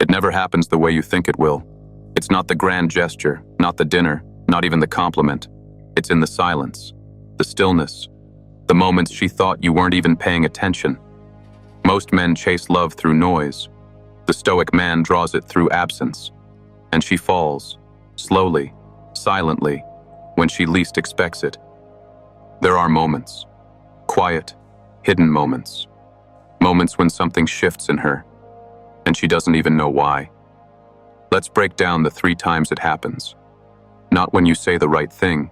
It never happens the way you think it will. It's not the grand gesture, not the dinner, not even the compliment. It's in the silence, the stillness, the moments she thought you weren't even paying attention. Most men chase love through noise. The Stoic man draws it through absence. And she falls, slowly, silently, when she least expects it. There are moments, quiet, hidden moments. Moments when something shifts in her, and she doesn't even know why. Let's break down the 3 times it happens. Not when you say the right thing,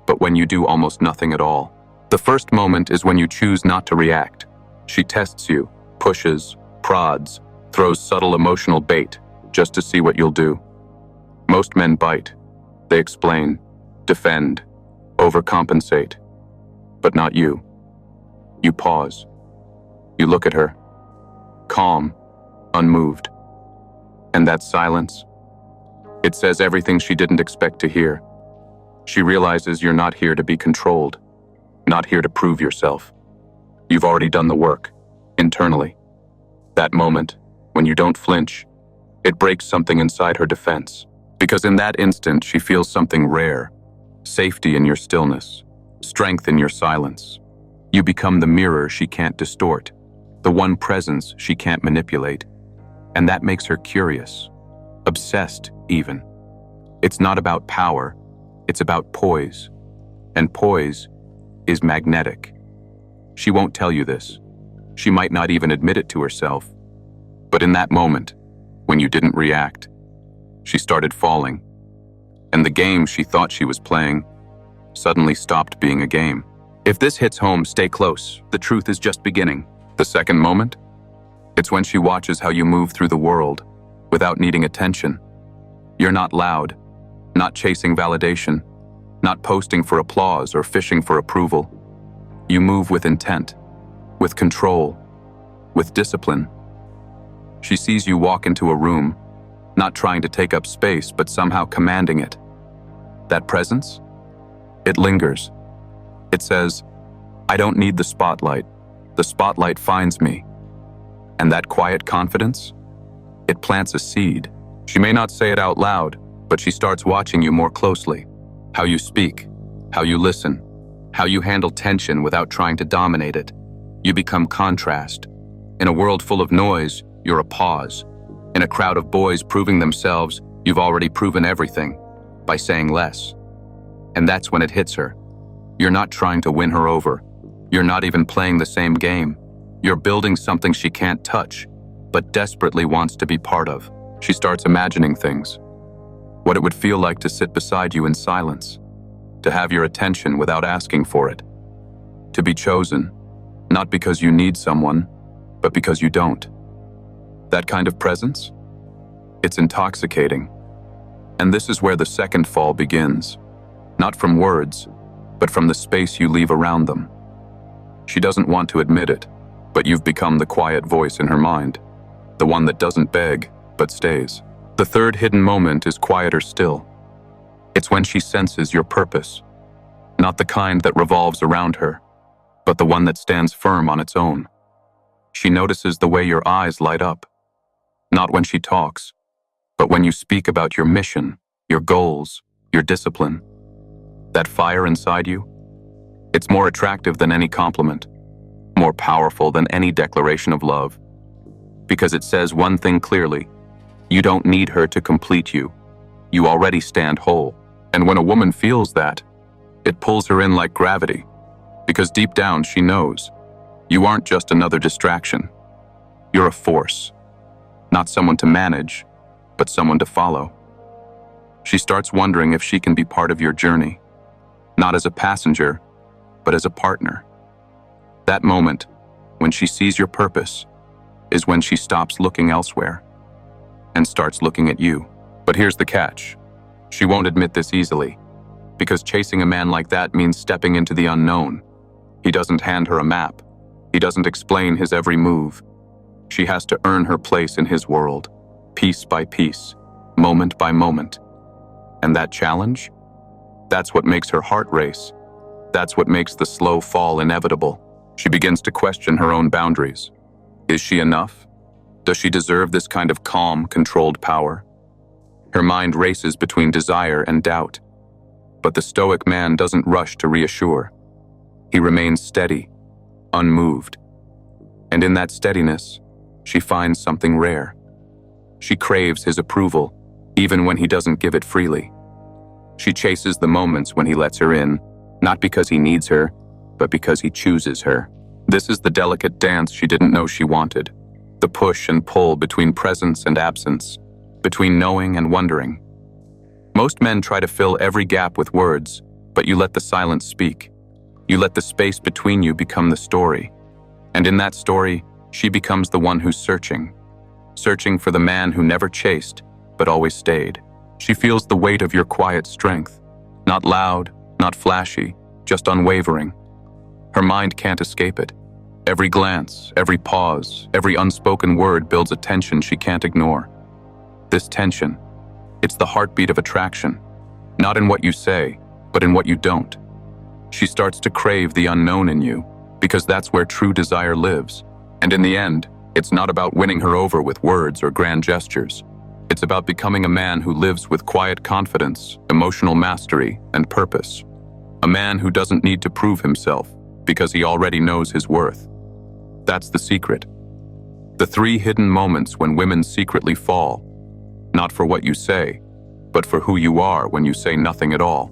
but when you do almost nothing at all. The first moment is when you choose not to react. She tests you, pushes, prods, throws subtle emotional bait just to see what you'll do. Most men bite. They explain, defend, overcompensate. But not you. You pause. You look at her, calm, unmoved. And that silence, it says everything she didn't expect to hear. She realizes you're not here to be controlled, not here to prove yourself. You've already done the work, internally. That moment, when you don't flinch, it breaks something inside her defense. Because in that instant, she feels something rare. Safety in your stillness, strength in your silence. You become the mirror she can't distort, the one presence she can't manipulate. And that makes her curious, obsessed even. It's not about power, it's about poise. And poise is magnetic. She won't tell you this. She might not even admit it to herself. But in that moment, when you didn't react, she started falling. And the game she thought she was playing suddenly stopped being a game. If this hits home, stay close. The truth is just beginning. The second moment? It's when she watches how you move through the world without needing attention. You're not loud, not chasing validation, not posting for applause or fishing for approval. You move with intent, with control, with discipline. She sees you walk into a room, not trying to take up space, but somehow commanding it. That presence? It lingers. It says, I don't need the spotlight. The spotlight finds me. And that quiet confidence? It plants a seed. She may not say it out loud, but she starts watching you more closely. How you speak, how you listen, how you handle tension without trying to dominate it. You become contrast. In a world full of noise, you're a pause. In a crowd of boys proving themselves, you've already proven everything by saying less. And that's when it hits her. You're not trying to win her over. You're not even playing the same game. You're building something she can't touch, but desperately wants to be part of. She starts imagining things. What it would feel like to sit beside you in silence, to have your attention without asking for it, to be chosen, not because you need someone, but because you don't. That kind of presence? It's intoxicating. And this is where the second fall begins. Not from words, but from the space you leave around them. She doesn't want to admit it, but you've become the quiet voice in her mind, the one that doesn't beg, but stays. The third hidden moment is quieter still. It's when she senses your purpose, not the kind that revolves around her, but the one that stands firm on its own. She notices the way your eyes light up, not when she talks, but when you speak about your mission, your goals, your discipline. That fire inside you, it's more attractive than any compliment, more powerful than any declaration of love, because it says one thing clearly: you don't need her to complete you. You already stand whole. And when a woman feels that, it pulls her in like gravity, because deep down she knows you aren't just another distraction. You're a force, not someone to manage, but someone to follow. She starts wondering if she can be part of your journey, not as a passenger, but as a partner. That moment, when she sees your purpose, is when she stops looking elsewhere and starts looking at you. But here's the catch. She won't admit this easily, because chasing a man like that means stepping into the unknown. He doesn't hand her a map. He doesn't explain his every move. She has to earn her place in his world, piece by piece, moment by moment. And that challenge? That's what makes her heart race. That's what makes the slow fall inevitable. She begins to question her own boundaries. Is she enough? Does she deserve this kind of calm, controlled power? Her mind races between desire and doubt. But the Stoic man doesn't rush to reassure. He remains steady, unmoved. And in that steadiness, she finds something rare. She craves his approval, even when he doesn't give it freely. She chases the moments when he lets her in, not because he needs her, but because he chooses her. This is the delicate dance she didn't know she wanted, the push and pull between presence and absence, between knowing and wondering. Most men try to fill every gap with words, but you let the silence speak. You let the space between you become the story. And in that story, she becomes the one who's searching for the man who never chased, but always stayed. She feels the weight of your quiet strength, not loud, not flashy, just unwavering. Her mind can't escape it. Every glance, every pause, every unspoken word builds a tension she can't ignore. This tension, it's the heartbeat of attraction, not in what you say, but in what you don't. She starts to crave the unknown in you, because that's where true desire lives. And in the end, it's not about winning her over with words or grand gestures. It's about becoming a man who lives with quiet confidence, emotional mastery, and purpose. A man who doesn't need to prove himself, because he already knows his worth. That's the secret. The 3 hidden moments when women secretly fall, not for what you say, but for who you are when you say nothing at all.